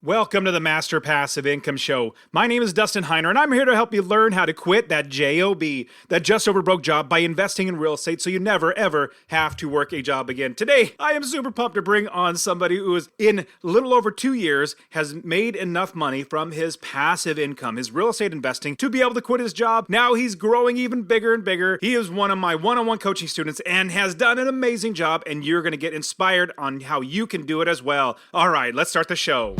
Welcome to the Master Passive Income Show. My name is Dustin Heiner, and I'm here to help you learn how to quit that JOB, that just over broke job, by investing in real estate so you never, ever have to work a job again. Today, I am super pumped to bring on somebody who is, in little over 2 years, has made enough money from his passive income, his real estate investing, to be able to quit his job. Now he's growing even bigger and bigger. He is one of my one-on-one coaching students and has done an amazing job, and you're going to get inspired on how you can do it as well. All right, let's start the show.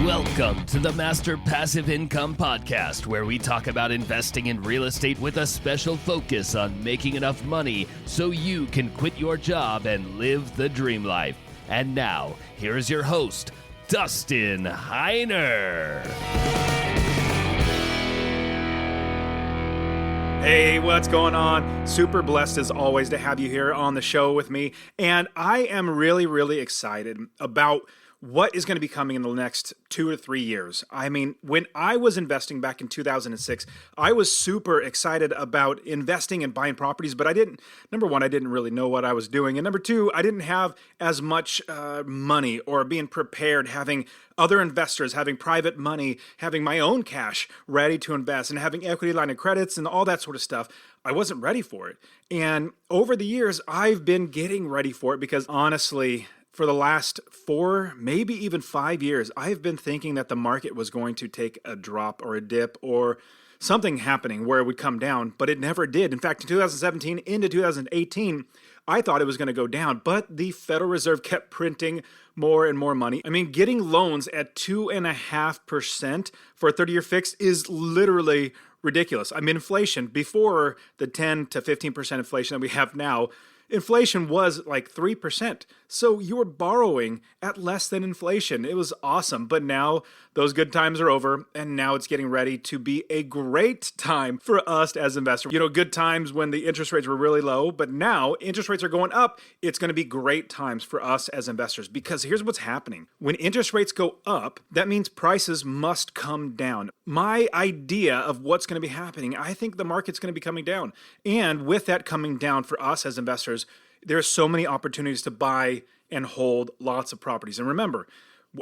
Welcome to the Master Passive Income Podcast, where we talk about investing in real estate with a special focus on making enough money so you can quit your job and live the dream life. And now, here's your host, Dustin Heiner. Hey, what's going on? Super blessed as always to have you here on the show with me. And I am really excited about what is going to be coming in the next 2 to 3 years. I mean, when I was investing back in 2006, I was super excited about investing and buying properties, but number one, I didn't really know what I was doing. And number two, I didn't have as much money or being prepared, having other investors, having private money, having my own cash ready to invest, and having equity line of credits and all that sort of stuff. I wasn't ready for it. And over the years, I've been getting ready for it because honestly, for the last 4, maybe even 5 years, I've been thinking that the market was going to take a drop or a dip or something happening where it would come down, but it never did. In fact, in 2017 into 2018, I thought it was going to go down, but the Federal Reserve kept printing more and more money. I mean, getting loans at 2.5% for a 30-year fix is literally ridiculous. I mean, inflation, before the 10 to 15% inflation that we have now, inflation was like 3%. So you were borrowing at less than inflation. It was awesome. But now those good times are over, and now it's getting ready to be a great time for us as investors. You know, good times when the interest rates were really low, but now interest rates are going up. It's going to be great times for us as investors, because here's what's happening. When interest rates go up, that means prices must come down. My idea of what's going to be happening, I think the market's going to be coming down. And with that coming down for us as investors, there are so many opportunities to buy and hold lots of properties. And remember,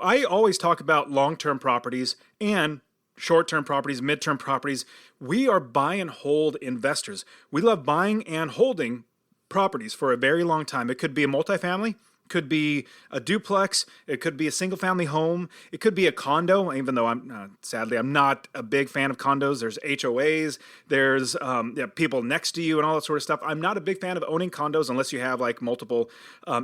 I always talk about long-term properties and short-term properties, mid-term properties. We are buy and hold investors. We love buying and holding properties for a very long time. It could be a multifamily, could be a duplex, it could be a single-family home, it could be a condo, even though sadly, I'm not a big fan of condos. There's HOAs, there's people next to you and all that sort of stuff. I'm not a big fan of owning condos unless you have like multiple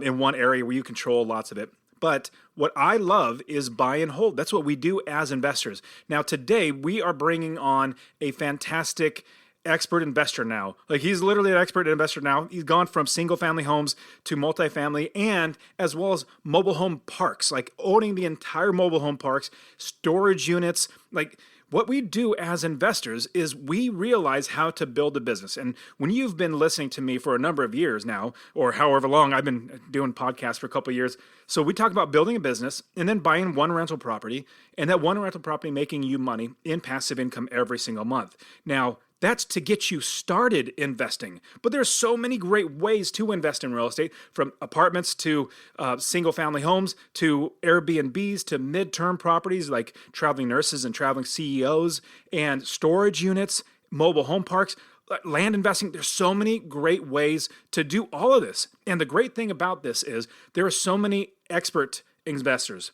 in one area where you control lots of it. But what I love is buy and hold. That's what we do as investors. Now, today, we are bringing on a fantastic expert investor now. Like, he's literally an expert investor now. He's gone from single family homes to multifamily, and as well as mobile home parks, like owning the entire mobile home parks, storage units. Like, what we do as investors is we realize how to build a business. And when you've been listening to me for a number of years now, or however long, I've been doing podcasts for a couple of years. So we talk about building a business and then buying one rental property, and that one rental property making you money in passive income every single month. Now, that's to get you started investing. But there's so many great ways to invest in real estate, from apartments to single-family homes to Airbnbs to mid-term properties like traveling nurses and traveling CEOs and storage units, mobile home parks, land investing. There's so many great ways to do all of this. And the great thing about this is there are so many expert investors,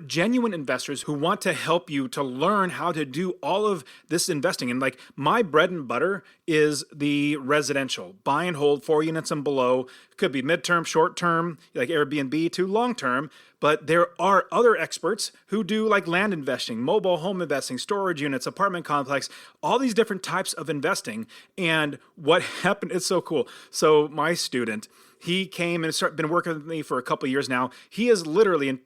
genuine investors who want to help you to learn how to do all of this investing. And like, my bread and butter is the residential buy and hold, 4 units and below. It could be midterm, short term, like Airbnb, to long term. But there are other experts who do like land investing, mobile home investing, storage units, apartment complex, all these different types of investing. And what happened, it's so cool. So my student, he came and been working with me for a couple of years now. He is literally in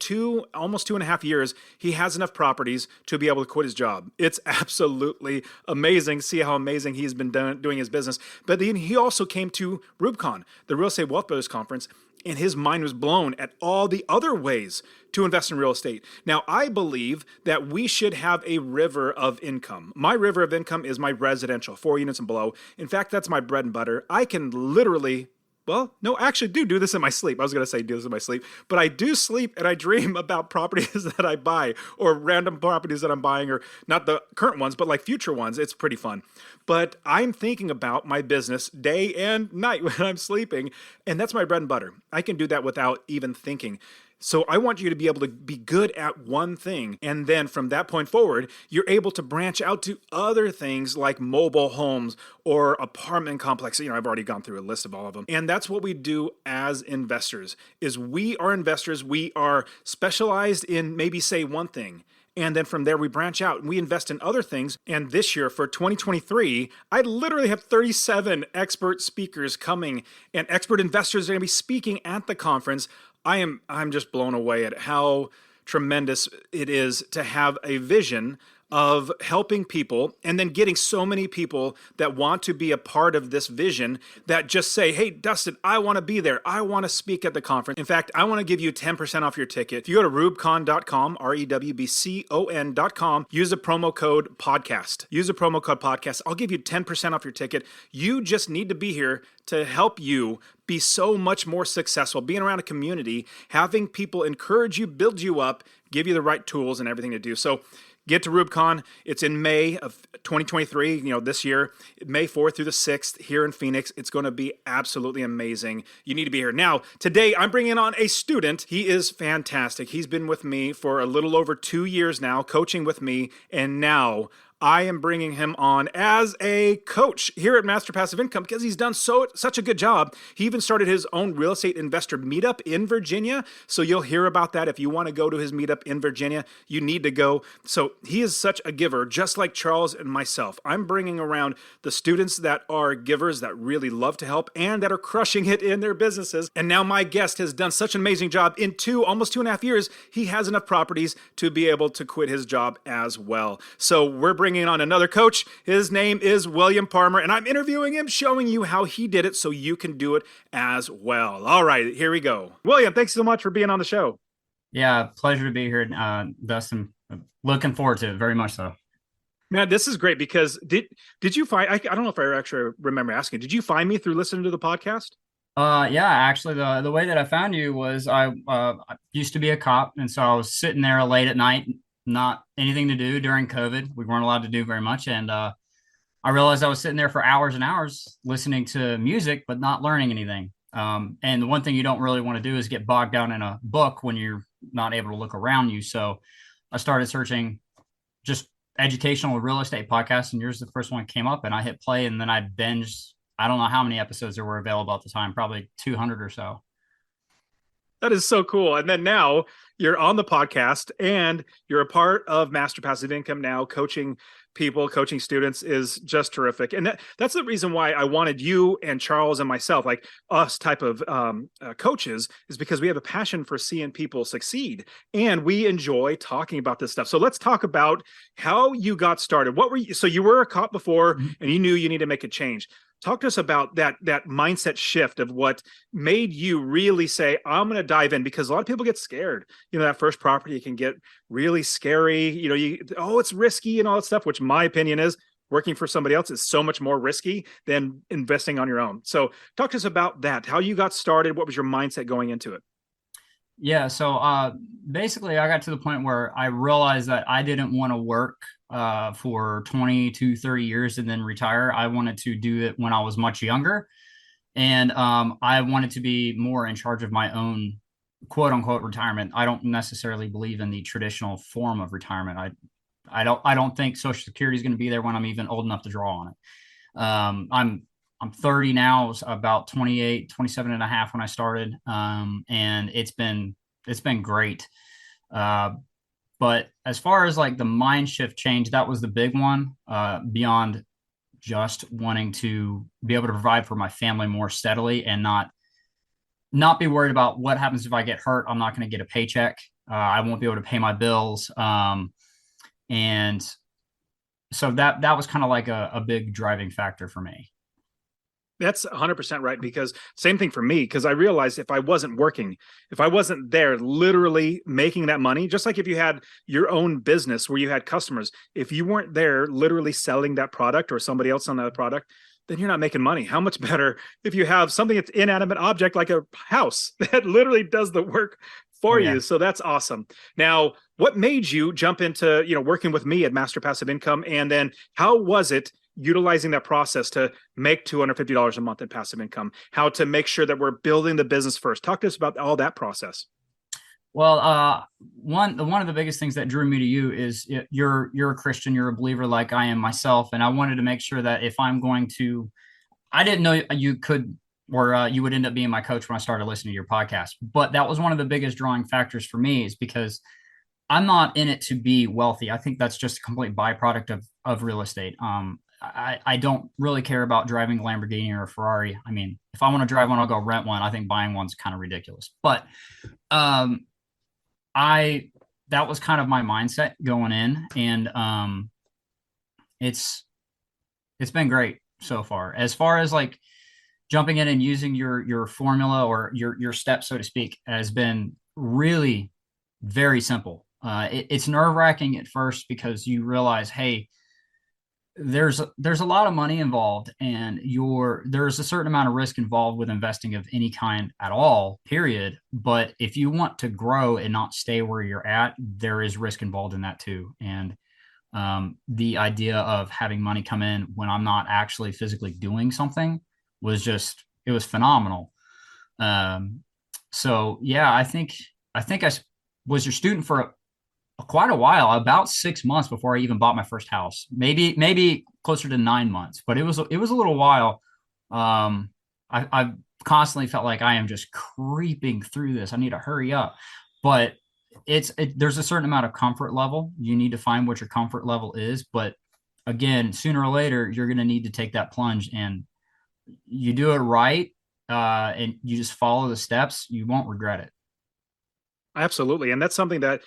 almost 2.5 years, he has enough properties to be able to quit his job. It's absolutely amazing. See how amazing he's been doing his business. But then he also came to Rubicon, the Real Estate Wealth Builders Conference, and his mind was blown at all the other ways to invest in real estate. Now, I believe that we should have a river of income. My river of income is my residential, 4 units and below. In fact, that's my bread and butter. I can literally, well, no, I actually do this in my sleep. I was going to say do this in my sleep, but I do sleep and I dream about properties that I buy or random properties that I'm buying, or not the current ones, but like future ones. It's pretty fun. But I'm thinking about my business day and night when I'm sleeping, and that's my bread and butter. I can do that without even thinking. So I want you to be able to be good at one thing. And then from that point forward, you're able to branch out to other things like mobile homes or apartment complexes. I've already gone through a list of all of them. And that's what we do as investors, is we are investors. We are specialized in maybe say one thing. And then from there, we branch out and we invest in other things. And this year for 2023, I literally have 37 expert speakers coming, and expert investors are going to be speaking at the conference. I'm just blown away at how tremendous it is to have a vision of helping people and then getting so many people that want to be a part of this vision that just say, hey, Dustin, I want to be there. I want to speak at the conference. In fact, I want to give you 10% off your ticket. If you go to rewbcon.com, REWBCON.com, use the promo code podcast. Use the promo code podcast. I'll give you 10% off your ticket. You just need to be here to help you be so much more successful, being around a community, having people encourage you, build you up, give you the right tools and everything to do. So get to RubeCon. It's in May of 2023, this year, May 4th through the 6th here in Phoenix. It's going to be absolutely amazing. You need to be here. Now, today I'm bringing on a student. He is fantastic. He's been with me for a little over 2 years now, coaching with me, and now I am bringing him on as a coach here at Master Passive Income because he's done such a good job. He even started his own real estate investor meetup in Virginia. So you'll hear about that. If you want to go to his meetup in Virginia, you need to go. So he is such a giver, just like Charles and myself. I'm bringing around the students that are givers, that really love to help, and that are crushing it in their businesses. And now my guest has done such an amazing job. In almost 2.5 years, he has enough properties to be able to quit his job as well. So we're bringing on another coach. His name is William Palmer, and I'm interviewing him, showing you how he did it so you can do it as well. All right, here we go. William, thanks so much for being on the show. Yeah, pleasure to be here, Dustin. Looking forward to it, very much so. Man, this is great because did you find, I don't know if I actually remember asking, did you find me through listening to the podcast? Yeah, actually, the way that I found you was I used to be a cop, and so I was sitting there late at night, not anything to do during COVID. We weren't allowed to do very much. And I realized I was sitting there for hours and hours listening to music, but not learning anything. And the one thing you don't really want to do is get bogged down in a book when you're not able to look around you. So I started searching just educational real estate podcasts, and yours the first one came up, and I hit play, and then I binged. I don't know how many episodes there were available at the time, probably 200 or so. That is so cool. And then now you're on the podcast and you're a part of Master Passive Income now. Coaching people, coaching students is just terrific. And that's the reason why I wanted you and Charles and myself, like us type of coaches, is because we have a passion for seeing people succeed. And we enjoy talking about this stuff. So let's talk about how you got started. So you were a cop before, and you knew you need to make a change. Talk to us about that mindset shift of what made you really say, I'm going to dive in, because a lot of people get scared. That first property can get really scary. It's risky and all that stuff, which my opinion is working for somebody else is so much more risky than investing on your own. So talk to us about that, how you got started. What was your mindset going into it? Yeah. So basically I got to the point where I realized that I didn't want to work for 20 to 30 years and then retire. I wanted to do it when I was much younger. And I wanted to be more in charge of my own quote unquote retirement. I don't necessarily believe in the traditional form of retirement. I don't think Social Security is going to be there when I'm even old enough to draw on it. I'm 30 now, about 28, 27 and a half when I started. And it's been great. But as far as like the mind shift change, that was the big one, beyond just wanting to be able to provide for my family more steadily and not be worried about what happens if I get hurt. I'm not going to get a paycheck. I won't be able to pay my bills. And so that was kind of like a big driving factor for me. That's 100% right, because same thing for me, because I realized if I wasn't working, if I wasn't there literally making that money, just like if you had your own business where you had customers, if you weren't there literally selling that product or somebody else on that product, then you're not making money. How much better if you have something that's inanimate object like a house that literally does the work Oh for yeah. you. So that's awesome. Now, what made you jump into, working with me at Master Passive Income, and then how was it utilizing that process to make $250 a month in passive income, how to make sure that we're building the business first? Talk to us about all that process. Well, one of the biggest things that drew me to you is you're a Christian, you're a believer like I am myself, and I wanted to make sure that if I'm going to, I didn't know you could or you would end up being my coach when I started listening to your podcast, but that was one of the biggest drawing factors for me, is because I'm not in it to be wealthy. I think that's just a complete byproduct of real estate. I don't really care about driving a Lamborghini or a Ferrari. I mean, if I want to drive one, I'll go rent one. I think buying one's kind of ridiculous, but um, I that was kind of my mindset going in, and it's it's been great so far. As far as like jumping in and using your formula or your steps, so to speak, has been really very simple. It's nerve wracking at first because you realize, hey, there's a lot of money involved, and there's a certain amount of risk involved with investing of any kind at all, period. But if you want to grow and not stay where you're at, there is risk involved in that too. And the idea of having money come in when I'm not actually physically doing something it was phenomenal. um, so yeah, I was your student for quite a while, about 6 months before I even bought my first house. Maybe closer to 9 months, but it was a little while. I constantly felt like I am just creeping through this. I need to hurry up, but there's a certain amount of comfort level. You need to find what your comfort level is, but again, sooner or later, you're going to need to take that plunge, and you do it right, and you just follow the steps. You won't regret it. Absolutely. And that's something that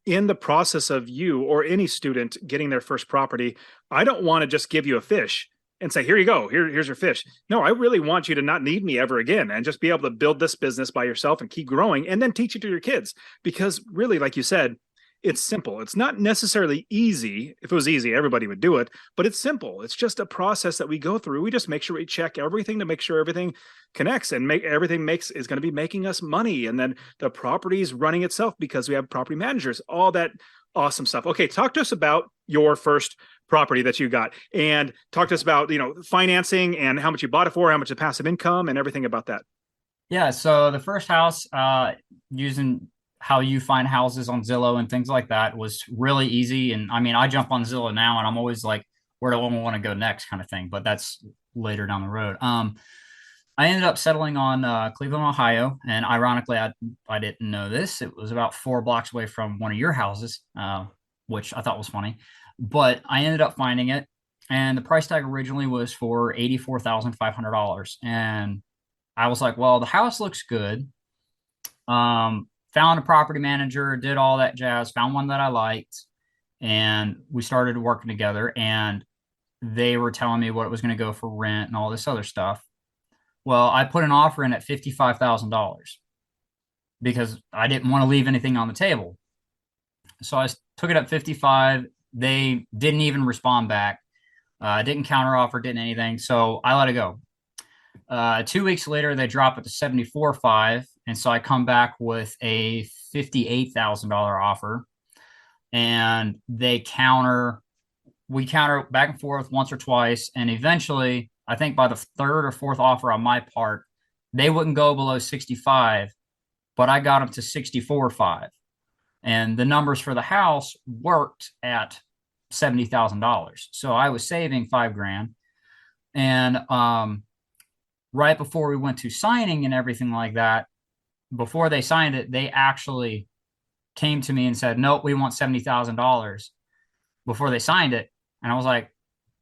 in the process of you or any student getting their first property, I don't want to just give you a fish and say, here you go, here's your fish. No, I really want you to not need me ever again and just be able to build this business by yourself and keep growing and then teach it to your kids. Because really, like you said, it's simple. It's not necessarily easy. If it was easy, everybody would do it, but it's simple. It's just a process that we go through. We just make sure we check everything to make sure everything connects and make everything makes is going to be making us money. And then the property is running itself because we have property managers, all that awesome stuff. Okay. Talk to us about your first property that you got, and talk to us about, financing and how much you bought it for, how much of passive income and everything about that. Yeah, so the first house, using how you find houses on Zillow and things like that, was really easy. And I mean, I jump on Zillow now and I'm always like, where do I want to go next, kind of thing. But that's later down the road. I ended up settling on Cleveland, Ohio. And ironically, I didn't know this. It was about 4 blocks away from one of your houses, which I thought was funny. But I ended up finding it. And the price tag originally was for $84,500. And I was like, well, the house looks good. Found a property manager, did all that jazz, found one that I liked, and we started working together. And they were telling me what it was going to go for rent and all this other stuff. Well, I put an offer in at $55,000 because I didn't want to leave anything on the table. So I took it at 55. They didn't even respond back. Didn't counter offer, didn't anything. So I let it go. 2 weeks later, they drop it to 74.5, and so I come back with a $58,000 offer, and we counter back and forth once or twice, and eventually, I think by the third or fourth offer on my part, they wouldn't go below 65, but I got them to 64.5, and the numbers for the house worked at $70,000, so I was saving $5,000, and right before we went to signing and everything like that, before they signed it, they actually came to me and said, nope, we want $70,000 before they signed it. And I was like,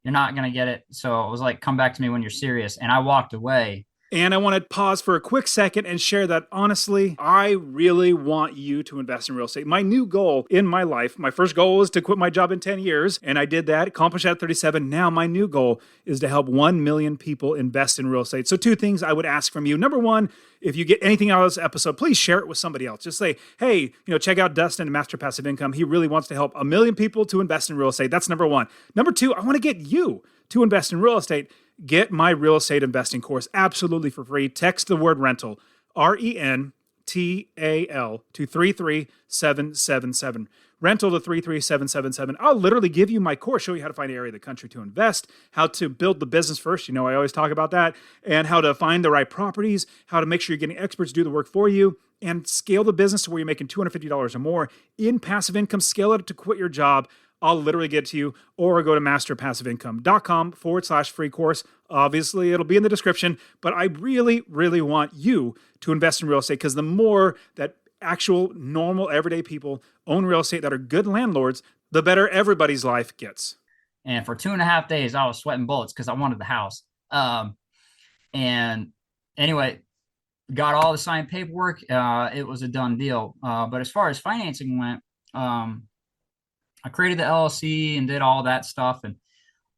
you're not going to get it. So it was like, come back to me when you're serious. And I walked away. And I want to pause for a quick second and share that honestly, I really want you to invest in real estate. My new goal in my life, my first goal was to quit my job in 10 years, and I did that, accomplished that at 37. Now my new goal is to help 1 million people invest in real estate. So 2 things I would ask from you. Number 1, if you get anything out of this episode, please share it with somebody else. Just say, hey, check out Dustin, Master Passive Income. He really wants to help 1 million people to invest in real estate. That's number 1. Number 2, I want to get you to invest in real estate. Get my real estate investing course absolutely for free. Text the word rental, RENTAL, to 33777. Rental to 33777. I'll literally give you my course, show you how to find an area of the country to invest, how to build the business first. I always talk about that, and how to find the right properties, how to make sure you're getting experts to do the work for you, and scale the business to where you're making $250 or more in passive income. Scale it to quit your job. I'll literally get to you, or go to masterpassiveincome.com/free course. Obviously, it'll be in the description, but I really, really want you to invest in real estate, because the more that actual normal everyday people own real estate that are good landlords, the better everybody's life gets. And for 2.5 days, I was sweating bullets because I wanted the house. And anyway, got all the signed paperwork. It was a done deal. But as far as financing went, I created the LLC and did all that stuff. And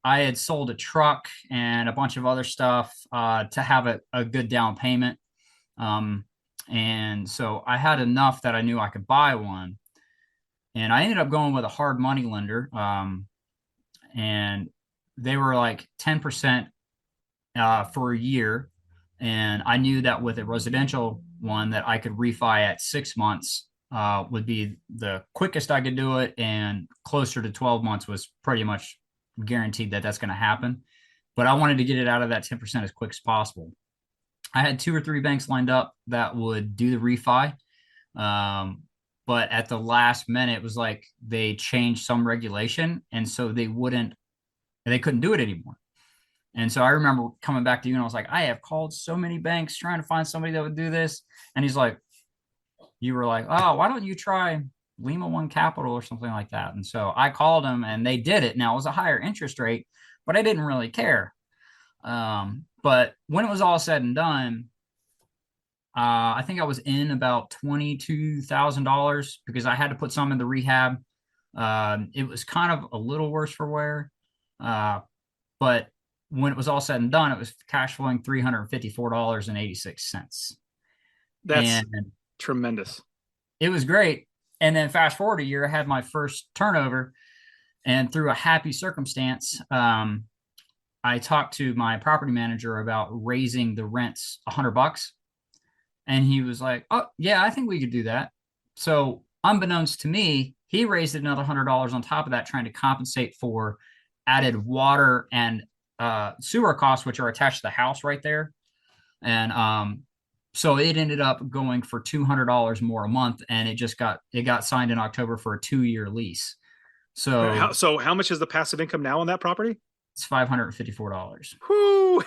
I had sold a truck and a bunch of other stuff to have a good down payment. And so I had enough that I knew I could buy one. And I ended up going with a hard money lender. And they were like 10% for a year. And I knew that with a residential one that I could refi at 6 months would be the quickest I could do it. And closer to 12 months was pretty much guaranteed that that's going to happen. But I wanted to get it out of that 10% as quick as possible. I had 2 or 3 banks lined up that would do the refi. But at the last minute, it was like they changed some regulation. And so they couldn't do it anymore. And so I remember coming back to you and I was like, I have called so many banks trying to find somebody that would do this. And he's like, you were like, oh, why don't you try Lima One Capital or something like that? And so I called them and they did it. Now it was a higher interest rate, but I didn't really care. But when it was all said and done, I think I was in about $22,000 because I had to put some in the rehab. It was kind of a little worse for wear. But when it was all said and done, it was cash flowing $354.86. That's tremendous. It was great. And then fast forward a year, I had my first turnover, and through a happy circumstance, I talked to my property manager about raising the rents $100. And he was like, oh yeah, I think we could do that. So unbeknownst to me, he raised another $100 on top of that, trying to compensate for added water and sewer costs, which are attached to the house right there. And so it ended up going for $200 more a month, and it got signed in October for a 2-year lease. So how much is the passive income now on that property? It's $554. Whoo!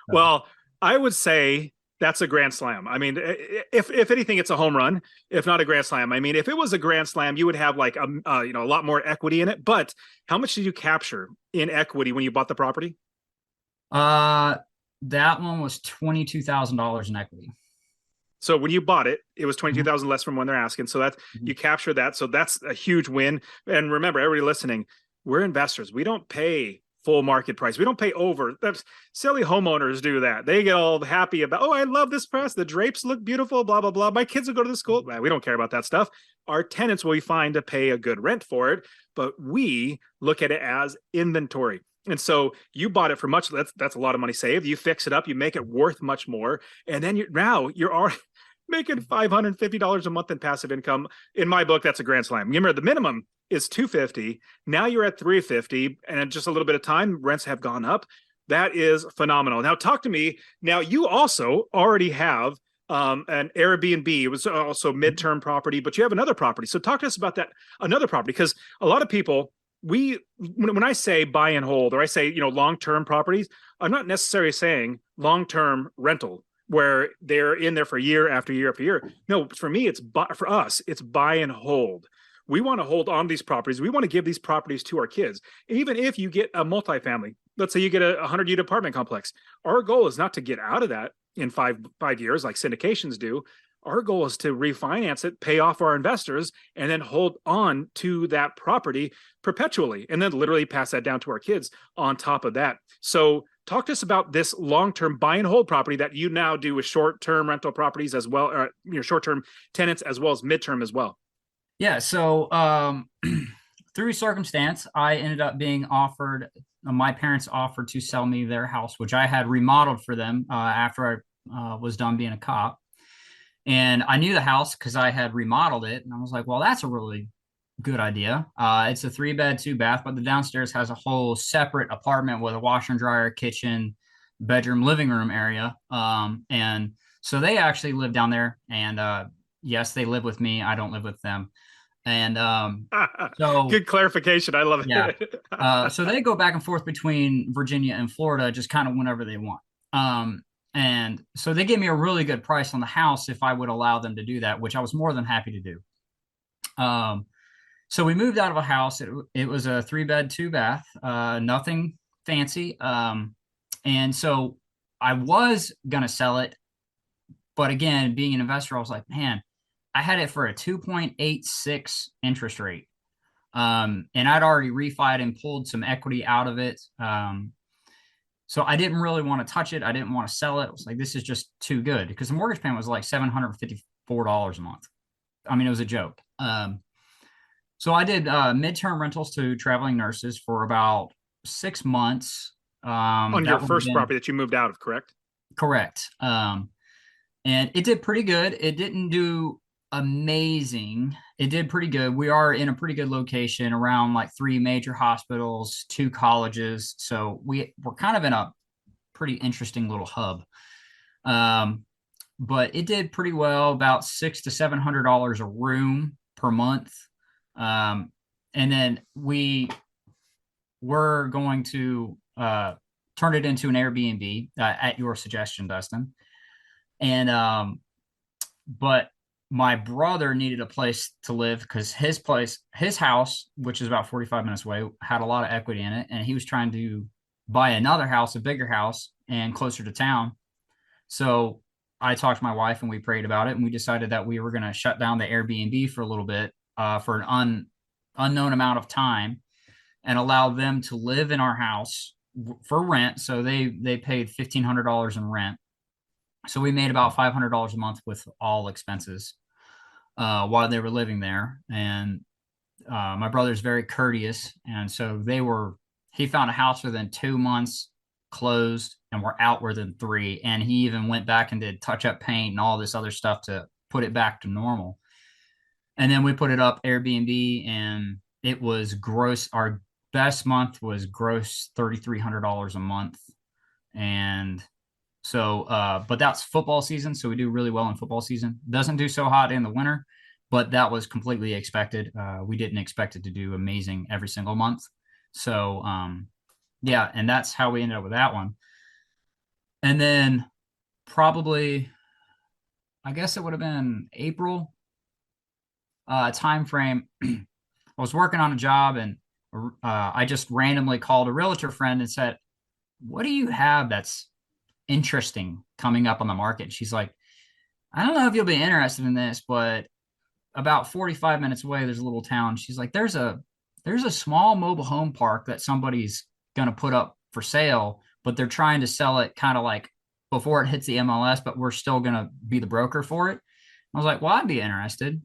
Well, I would say that's a grand slam. I mean, if anything, it's a home run, if not a grand slam. I mean, if it was a grand slam, you would have like a lot more equity in it. But how much did you capture in equity when you bought the property? That one was $22,000 in equity. So when you bought it, it was $22,000 less from when they're asking. So that's you capture that. So that's a huge win. And remember, everybody listening, we're investors. We don't pay full market price. We don't pay over. That's silly homeowners do that. They get all happy about, oh, I love this press. The drapes look beautiful, blah, blah, blah. My kids will go to the school. Well, we don't care about that stuff. Our tenants will be fine to pay a good rent for it, but we look at it as inventory. And so you bought it for much. That's a lot of money saved. You fix it up, you make it worth much more. And then you're already making $550 a month in passive income. In my book, that's a grand slam. Remember, the minimum is $250. Now you're at $350, and in just a little bit of time, rents have gone up. That is phenomenal. Now talk to me. Now you also already have an AirBNB. It was also midterm property, but you have another property. So talk to us about that, another property, because a lot of people, when I say buy and hold, or I say, long-term properties, I'm not necessarily saying long-term rental where they're in there for year after year after year. No, for me, for us, it's buy and hold. We want to hold on these properties. We want to give these properties to our kids. Even if you get a multifamily, let's say you get a 100-unit apartment complex. Our goal is not to get out of that in five years like syndications do. Our goal is to refinance it, pay off our investors, and then hold on to that property perpetually, and then literally pass that down to our kids on top of that. So talk to us about this long-term buy and hold property that you now do with short-term rental properties as well, short-term tenants as well as midterm as well. Yeah. So through circumstance, I ended up being offered, my parents offered to sell me their house, which I had remodeled for them after I was done being a cop. And I knew the house because I had remodeled it. And I was like, well, that's a really good idea. It's a 3-bed, 2-bath, but the downstairs has a whole separate apartment with a washer and dryer, kitchen, bedroom, living room area. And so they actually live down there. And yes, they live with me. I don't live with them. And so good clarification. I love yeah. it. So they go back and forth between Virginia and Florida, just kind of whenever they want. And so they gave me a really good price on the house if I would allow them to do that, which I was more than happy to do. So we moved out of a house. It was a 3-bed, 2-bath, nothing fancy. And so I was going to sell it. But again, being an investor, I was like, man, I had it for a 2.86 interest rate. And I'd already refied and pulled some equity out of it. So I didn't really want to touch it. I didn't want to sell it. I was like, this is just too good because the mortgage payment was like $754 a month. I mean, it was a joke. So I did midterm rentals to traveling nurses for about 6 months. On your first property that you moved out of, correct? Correct. And it did pretty good. It didn't do amazing. It did pretty good. We are in a pretty good location around like 3 major hospitals, 2 colleges. So we're kind of in a pretty interesting little hub. But it did pretty well, about $600 to $700 a room per month. And then we were going to turn it into an Airbnb at your suggestion, Dustin. And but my brother needed a place to live because his house, which is about 45 minutes away, had a lot of equity in it. And he was trying to buy another house, a bigger house and closer to town. So I talked to my wife and we prayed about it. And we decided that we were going to shut down the Airbnb for a little bit for an unknown amount of time and allow them to live in our house for rent. So they paid $1,500 in rent. So we made about $500 a month with all expenses while they were living there. And my brother's very courteous. And so he found a house within 2 months, closed, and we're out within 3. And he even went back and did touch up paint and all this other stuff to put it back to normal. And then we put it up Airbnb and it was gross. Our best month was gross $3,300 a month. And so, but that's football season. So we do really well in football season. Doesn't do so hot in the winter, but that was completely expected. We didn't expect it to do amazing every single month. So, yeah, and that's how we ended up with that one. And then probably, I guess it would have been April time frame. I was working on a job and I just randomly called a realtor friend and said, what do you have that's interesting coming up on the market? She's like, I don't know if you'll be interested in this, but about 45 minutes away, there's a little town. She's like, there's a small mobile home park that somebody's going to put up for sale, but they're trying to sell it kind of like before it hits the MLS, but we're still going to be the broker for it. I was like, well, I'd be interested.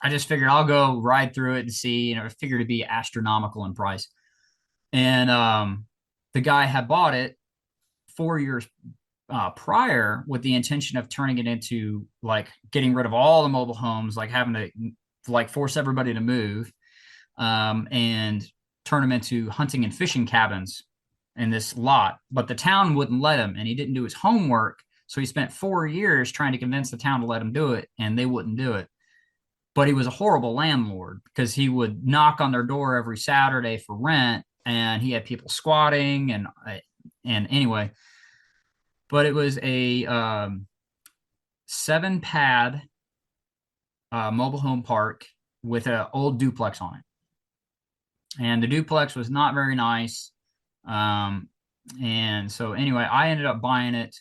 I just figured I'll go ride through it and see, I figured it'd be astronomical in price. And the guy had bought it 4 years prior with the intention of turning it into like getting rid of all the mobile homes, like having to like force everybody to move and turn them into hunting and fishing cabins in this lot. But the town wouldn't let him, and he didn't do his homework. So he spent 4 years trying to convince the town to let him do it, and they wouldn't do it. But he was a horrible landlord because he would knock on their door every Saturday for rent, and he had people squatting and anyway. But it was a 7-pad mobile home park with an old duplex on it. And the duplex was not very nice. And so anyway, I ended up buying it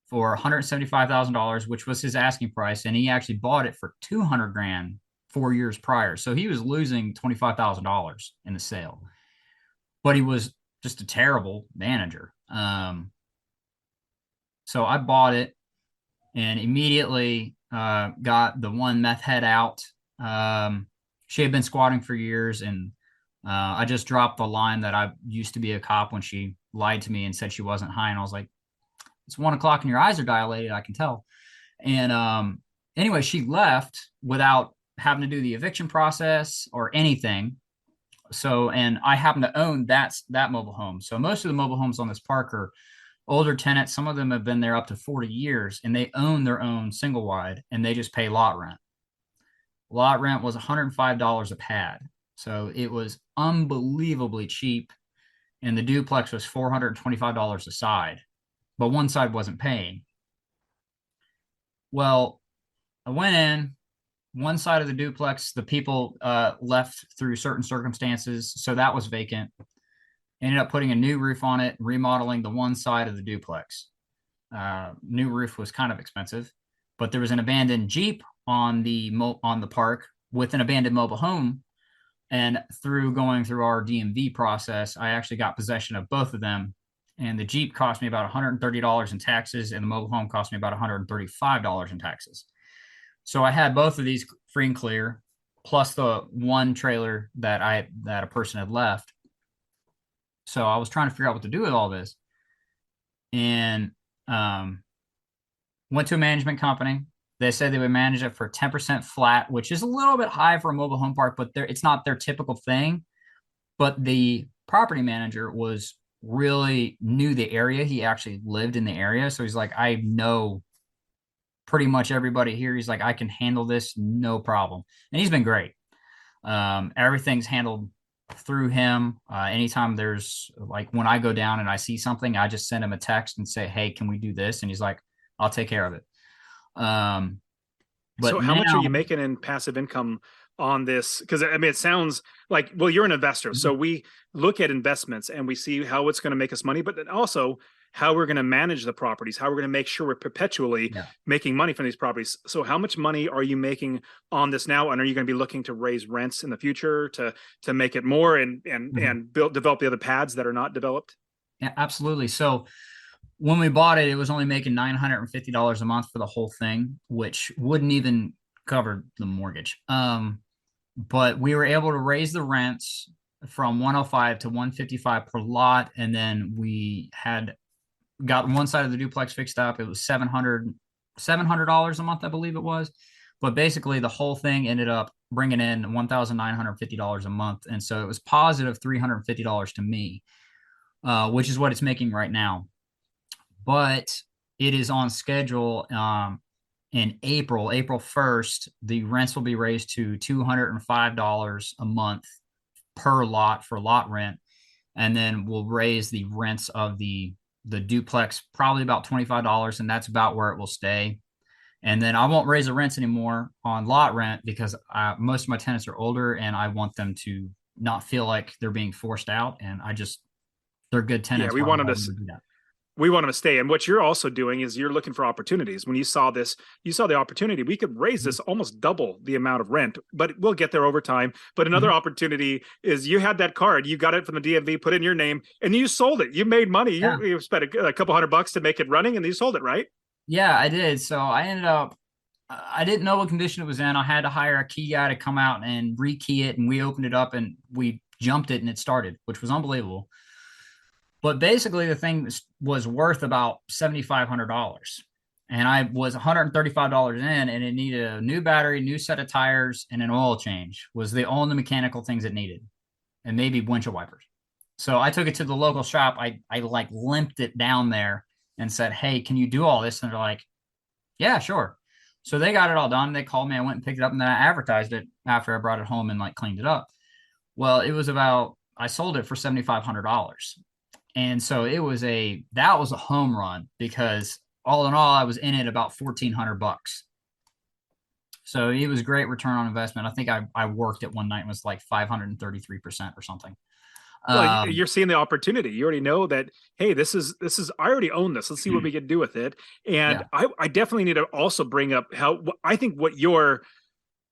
for $175,000, which was his asking price, and he actually bought it for 200 grand 4 years prior. So he was losing $25,000 in the sale, but he was just a terrible manager. So I bought it and immediately got the one meth head out. She had been squatting for years, and I just dropped the line that I used to be a cop when she lied to me and said she wasn't high. And I was like, it's 1 o'clock and your eyes are dilated, I can tell. And anyway, she left without having to do the eviction process or anything. So, and I happen to own that mobile home. So most of the mobile homes on this park are older tenants. Some of them have been there up to 40 years, and they own their own single wide, and they just pay lot rent. Lot rent was $105 a pad. So it was unbelievably cheap. And the duplex was $425 a side, but one side wasn't paying. Well, I went in, one side of the duplex, the people left through certain circumstances. So that was vacant. Ended up putting a new roof on it, remodeling the one side of the duplex. New roof was kind of expensive, but there was an abandoned Jeep on the park with an abandoned mobile home. And through going through our DMV process, I actually got possession of both of them. And the Jeep cost me about $130 in taxes, and the mobile home cost me about $135 in taxes. So I had both of these free and clear, plus the one trailer that a person had left. So I was trying to figure out what to do with all this, and went to a management company. They said they would manage it for 10% flat, which is a little bit high for a mobile home park, but it's not their typical thing. But the property manager really knew the area. He actually lived in the area. So he's like, I know pretty much everybody here. He's like, I can handle this, no problem. And he's been great. Everything's handled through him. Anytime there's like, when I go down and I see something, I just send him a text and say, hey, can we do this? And he's like, I'll take care of it. But so how much are you making in passive income on this? Because I mean, it sounds like, well, you're an investor. So we look at investments and we see how it's going to make us money, but then also how we're going to manage the properties, how we're going to make sure we're perpetually making money from these properties. So how much money are you making on this now? And are you going to be looking to raise rents in the future to make it more and develop the other pads that are not developed? Yeah, absolutely. So when we bought it, it was only making $950 a month for the whole thing, which wouldn't even cover the mortgage. But we were able to raise the rents from 105 to 155 per lot. And then we had got one side of the duplex fixed up. It was $700 a month, I believe it was. But basically the whole thing ended up bringing in $1,950 a month. And so it was positive $350 to me, which is what it's making right now. But it is on schedule in April 1st. The rents will be raised to $205 a month per lot for lot rent. And then we'll raise the rents of the duplex probably about $25, and that's about where it will stay. And then I won't raise the rents anymore on lot rent because most of my tenants are older, and I want them to not feel like they're being forced out. And they're good tenants. Yeah, we want them to stay. And what you're also doing is you're looking for opportunities. When you saw this, you saw the opportunity. We could raise this almost double the amount of rent, but we'll get there over time. But another opportunity is you had that card, you got it from the DMV, put in your name, and you sold it. You made money. You spent a couple $100 to make it running, and you sold it, right? Yeah, I did. So I ended up, I didn't know what condition it was in. I had to hire a key guy to come out and rekey it, and we opened it up and we jumped it and it started, which was unbelievable. But basically, the thing was worth about $7,500. And I was $135 in, and it needed a new battery, new set of tires, and an oil change was the only mechanical things it needed, and maybe windshield wipers. So I took it to the local shop. I like limped it down there and said, hey, can you do all this? And they're like, yeah, sure. So they got it all done. They called me. I went and picked it up, and then I advertised it after I brought it home and like cleaned it up. Well, I sold it for $7,500. And so that was a home run because all in all, I was in it about $1,400. So it was great return on investment. I think I worked at one night and was like 533% or something. Well, Um, you're seeing the opportunity. You already know that, hey, this is I already own this. Let's see what we can do with it. And yeah, I definitely need to also bring up how I think what your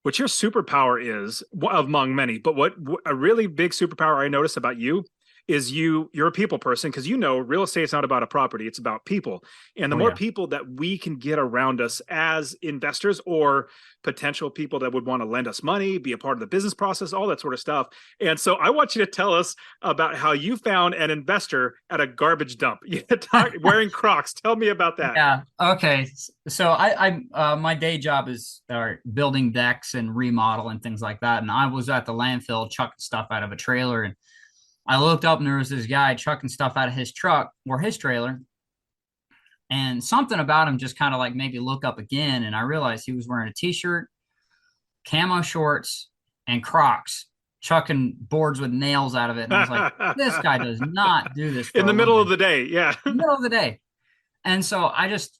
superpower is among many, but what a really big superpower I notice about you is you're a people person because real estate is not about a property, it's about people. And the oh more yeah, people that we can get around us as investors or potential people that would want to lend us money, be a part of the business process, all that sort of stuff. And so I want you to tell us about how you found an investor at a garbage dump. You talk wearing Crocs. Tell me about that. yeah. Okay, so my day job is building decks and remodel and things like that, and I was at the landfill chucking stuff out of a trailer, and I looked up and there was this guy chucking stuff out of his truck or his trailer, and something about him just kind of like made me look up again, and I realized he was wearing a t-shirt, camo shorts, and Crocs, chucking boards with nails out of it. And I was like, this guy does not do this In for the a middle of living. the day. Yeah. Middle of the day. And so I just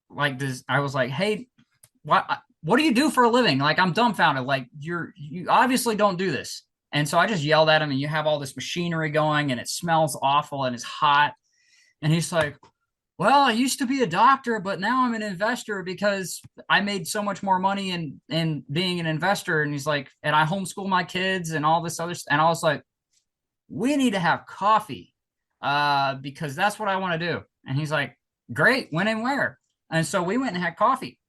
like this, I was like, hey, what do you do for a living? Like, I'm dumbfounded. Like, you obviously don't do this. And so I just yelled at him, and you have all this machinery going and it smells awful and it's hot. And he's like, well, I used to be a doctor, but now I'm an investor because I made so much more money in being an investor. And he's like, and I homeschool my kids and all this other stuff. And I was like, we need to have coffee because that's what I want to do. And he's like, great, when and where? And so we went and had coffee.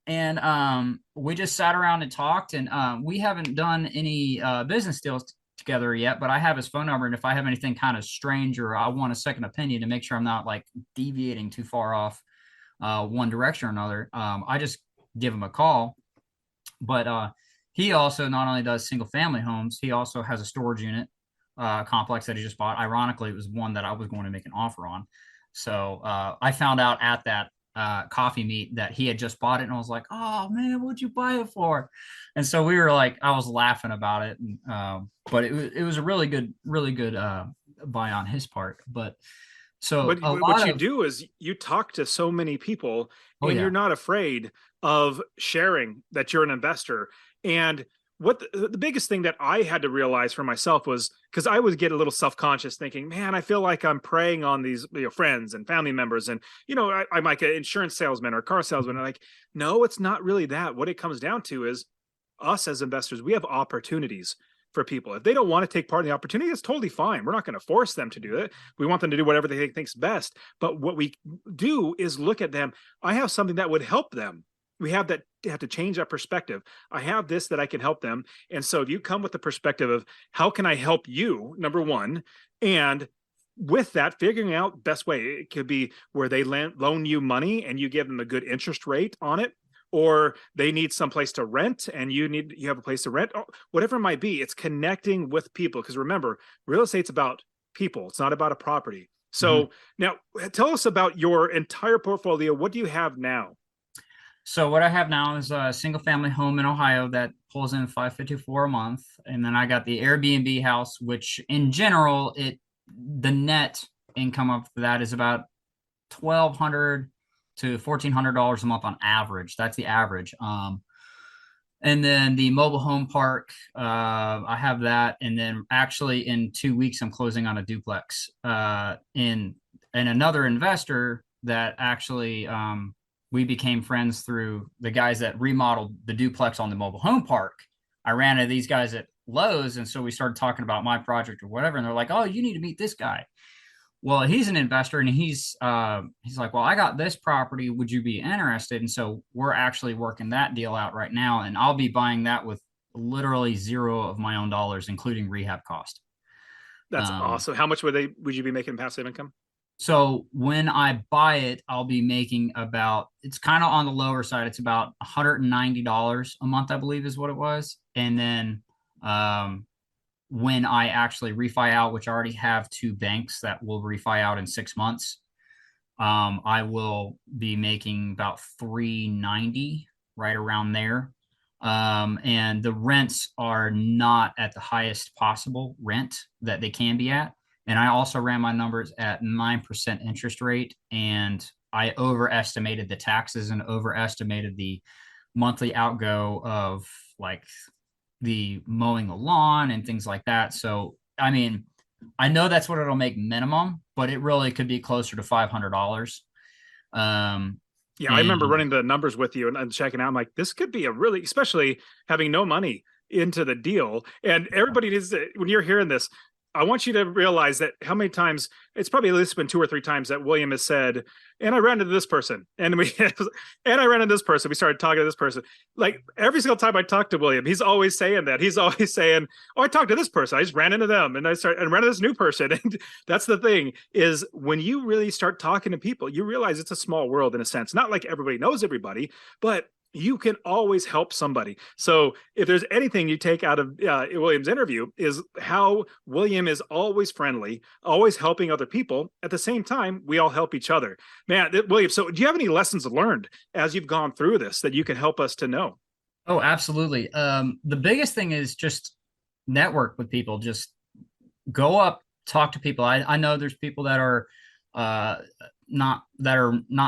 And we just sat around and talked. And we haven't done any business deals together yet, but I have his phone number. And if I have anything kind of strange or I want a second opinion to make sure I'm not like deviating too far off one direction or another, I just give him a call. But he also not only does single family homes, he also has a storage unit complex that he just bought. Ironically, it was one that I was going to make an offer on. So I found out at that coffee meet that he had just bought it, and I was like, "Oh man, what'd you buy it for?" And so we were like, I was laughing about it, and, but it was a really good buy on his part. But so But a what lot you of do is you talk to so many people oh and you're yeah, not afraid of sharing that you're an investor. And what the biggest thing that I had to realize for myself was because I would get a little self-conscious thinking, man, I feel like I'm preying on these friends and family members. And, I might get insurance salesman or car salesman. And like, no, it's not really that. What it comes down to is us as investors, we have opportunities for people. If they don't want to take part in the opportunity, it's totally fine. We're not going to force them to do it. We want them to do whatever they think's best. But what we do is look at them. I have something that would help them. We have to change that perspective. I have this that I can help them. And so if you come with the perspective of how can I help you, number one, and with that, figuring out best way, it could be where they loan you money and you give them a good interest rate on it, or they need some place to rent and you have a place to rent, whatever it might be. It's connecting with people because remember, real estate's about people. It's not about a property. mm-hmm. So now tell us about your entire portfolio. What do you have now? So what I have now is a single family home in Ohio that pulls in 554 a month, and then I got the Airbnb house, which in general the net income of that is about $1,200 to $1,400 a month on average. That's the average. And then the mobile home park, I have that, and then actually in 2 weeks I'm closing on a duplex. In and another investor that actually we became friends through the guys that remodeled the duplex on the mobile home park. I ran into these guys at Lowe's, and so we started talking about my project or whatever, and they're like, "Oh, you need to meet this guy." Well, he's an investor, and he's like, "Well, I got this property. Would you be interested?" And so we're actually working that deal out right now, and I'll be buying that with literally zero of my own dollars, including rehab cost. That's Um, awesome. How much would you be making passive income? So when I buy it, I'll be making it's kind of on the lower side. It's about $190 a month, I believe is what it was. And then when I actually refi out, which I already have two banks that will refi out in 6 months, I will be making about 390 right around there. And the rents are not at the highest possible rent that they can be at. And I also ran my numbers at 9% interest rate, and I overestimated the taxes and overestimated the monthly outgo of like the mowing the lawn and things like that. So, I mean, I know that's what it'll make minimum, but it really could be closer to $500. Um, Yeah, I remember and running the numbers with you and checking out. I'm like, this could be a really, especially having no money into the deal. And everybody needs to, when you're hearing this, I want you to realize that how many times it's probably at least been 2 or 3 times that William has said, and I ran into this person, and and I ran into this person. We started talking to this person. Like every single time I talk to William, he's always saying that. He's always saying, "Oh, I talked to this person. I just ran into them, and I ran into this new person." And that's the thing is when you really start talking to people, you realize it's a small world in a sense. Not like everybody knows everybody, but you can always help somebody. So if there's anything you take out of William's interview is how William is always friendly, always helping other people. At the same time, we all help each other. Man, William, so do you have any lessons learned as you've gone through this that you can help us to know? Oh, absolutely. The biggest thing is just network with people. Just go up, talk to people. I know there's people that are uh, not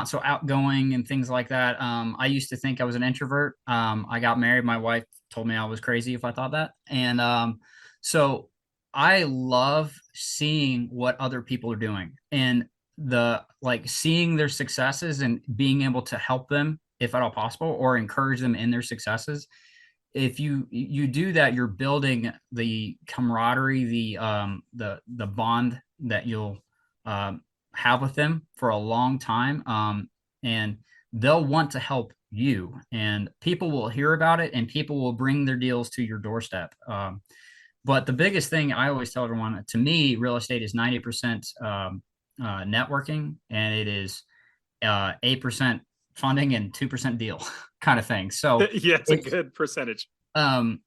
so outgoing and things like that. I used to think I was an introvert. I got married. My wife told me I was crazy if I thought that. And so I love seeing what other people are doing and the like seeing their successes and being able to help them if at all possible or encourage them in their successes. If you do that, you're building the camaraderie, the bond that you'll have with them for a long time, and they'll want to help you, and people will hear about it, and people will bring their deals to your doorstep. But the biggest thing I always tell everyone, to me, real estate is 90% networking, and it is 8% funding and 2% deal kind of thing. So Yeah, it's a good percentage. um,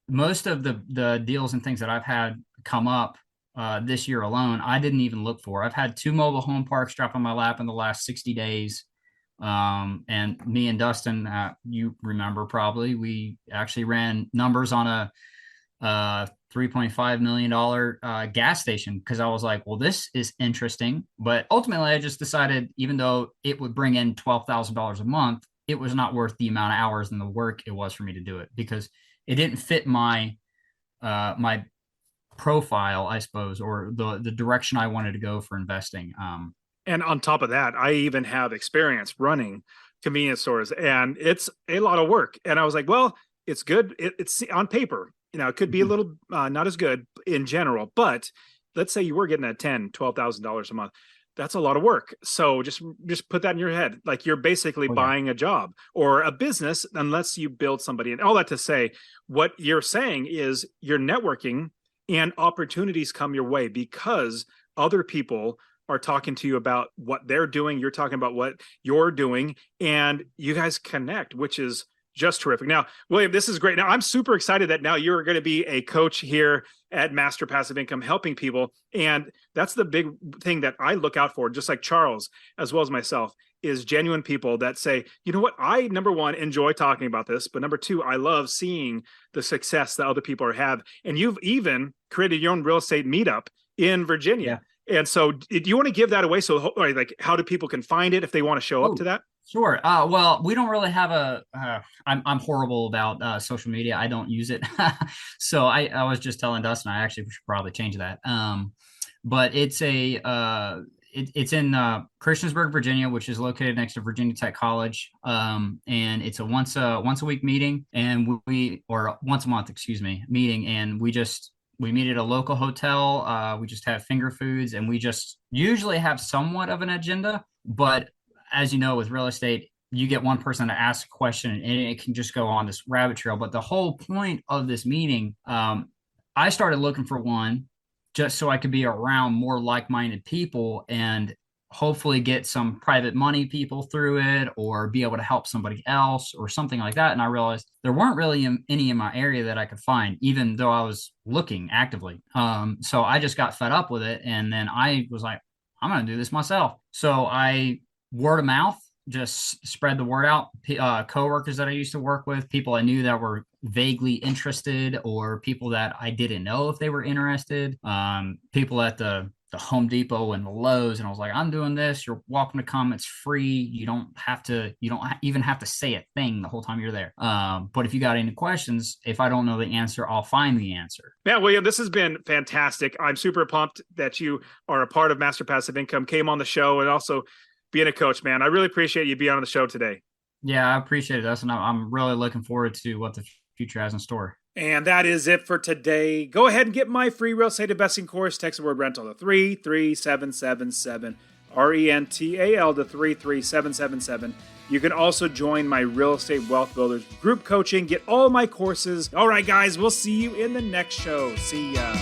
most of the deals and things that I've had come up this year alone, I didn't even look for. I've had 2 mobile home parks drop on my lap in the last 60 days. And me and Dustin, you remember probably, we actually ran numbers on a $3.5 million gas station because I was like, well, this is interesting. But ultimately, I just decided, even though it would bring in $12,000 a month, it was not worth the amount of hours and the work it was for me to do it because it didn't fit my profile, I suppose, or the direction I wanted to go for investing. And on top of that, I even have experience running convenience stores, and it's a lot of work. And I was like, well, it's good. It's on paper, it could be a little not as good in general, but let's say you were getting at $10,000, $12,000 a month. That's a lot of work. So just put that in your head. Like you're basically buying a job or a business unless you build somebody. And all that to say, what you're saying is you're networking and opportunities come your way because other people are talking to you about what they're doing. You're talking about what you're doing, and you guys connect, which is just terrific. Now, William, this is great. Now, I'm super excited that now you're going to be a coach here at Master Passive Income, helping people. And that's the big thing that I look out for, just like Charles, as well as myself, is genuine people that say, you know what, I, number one, enjoy talking about this, but number two, I love seeing the success that other people have. And you've even created your own real estate meetup in Virginia. Yeah. And so do you want to give that away? So like how do people can find it if they want to show up to that? Sure. Well, we don't really have I'm horrible about social media. I don't use it. So I was just telling Dustin, I actually should probably change that. But it's it's in Christiansburg, Virginia, which is located next to Virginia Tech College. And it's a once a week meeting, and or once a month, excuse me, meeting. And we meet at a local hotel. We just have finger foods, and we just usually have somewhat of an agenda, but as you know, with real estate, you get one person to ask a question and it can just go on this rabbit trail. But the whole point of this meeting, I started looking for one just so I could be around more like-minded people and hopefully get some private money people through it or be able to help somebody else or something like that. And I realized there weren't really any in my area that I could find, even though I was looking actively. So I just got fed up with it. And then I was like, I'm going to do this myself. So I word of mouth, just spread the word out. Coworkers that I used to work with, people I knew that were vaguely interested, or people that I didn't know if they were interested. People at the the Home Depot and the Lowe's, and I was like, I'm doing this. You're welcome to come. It's free. You don't even have to say a thing the whole time you're there. But if you got any questions, if I don't know the answer, I'll find the answer. Man, William, this has been fantastic. I'm super pumped that you are a part of Master Passive Income, came on the show, and also being a coach, man. I really appreciate you being on the show today. Yeah, I appreciate it, Dustin. I'm really looking forward to what the future has in store. And that is it for today. Go ahead and get my free real estate investing course. Text the word rental to 33777, RENTAL to 33777. You can also join my Real Estate Wealth Builders group coaching. Get all my courses. All right, guys, we'll see you in the next show. See ya.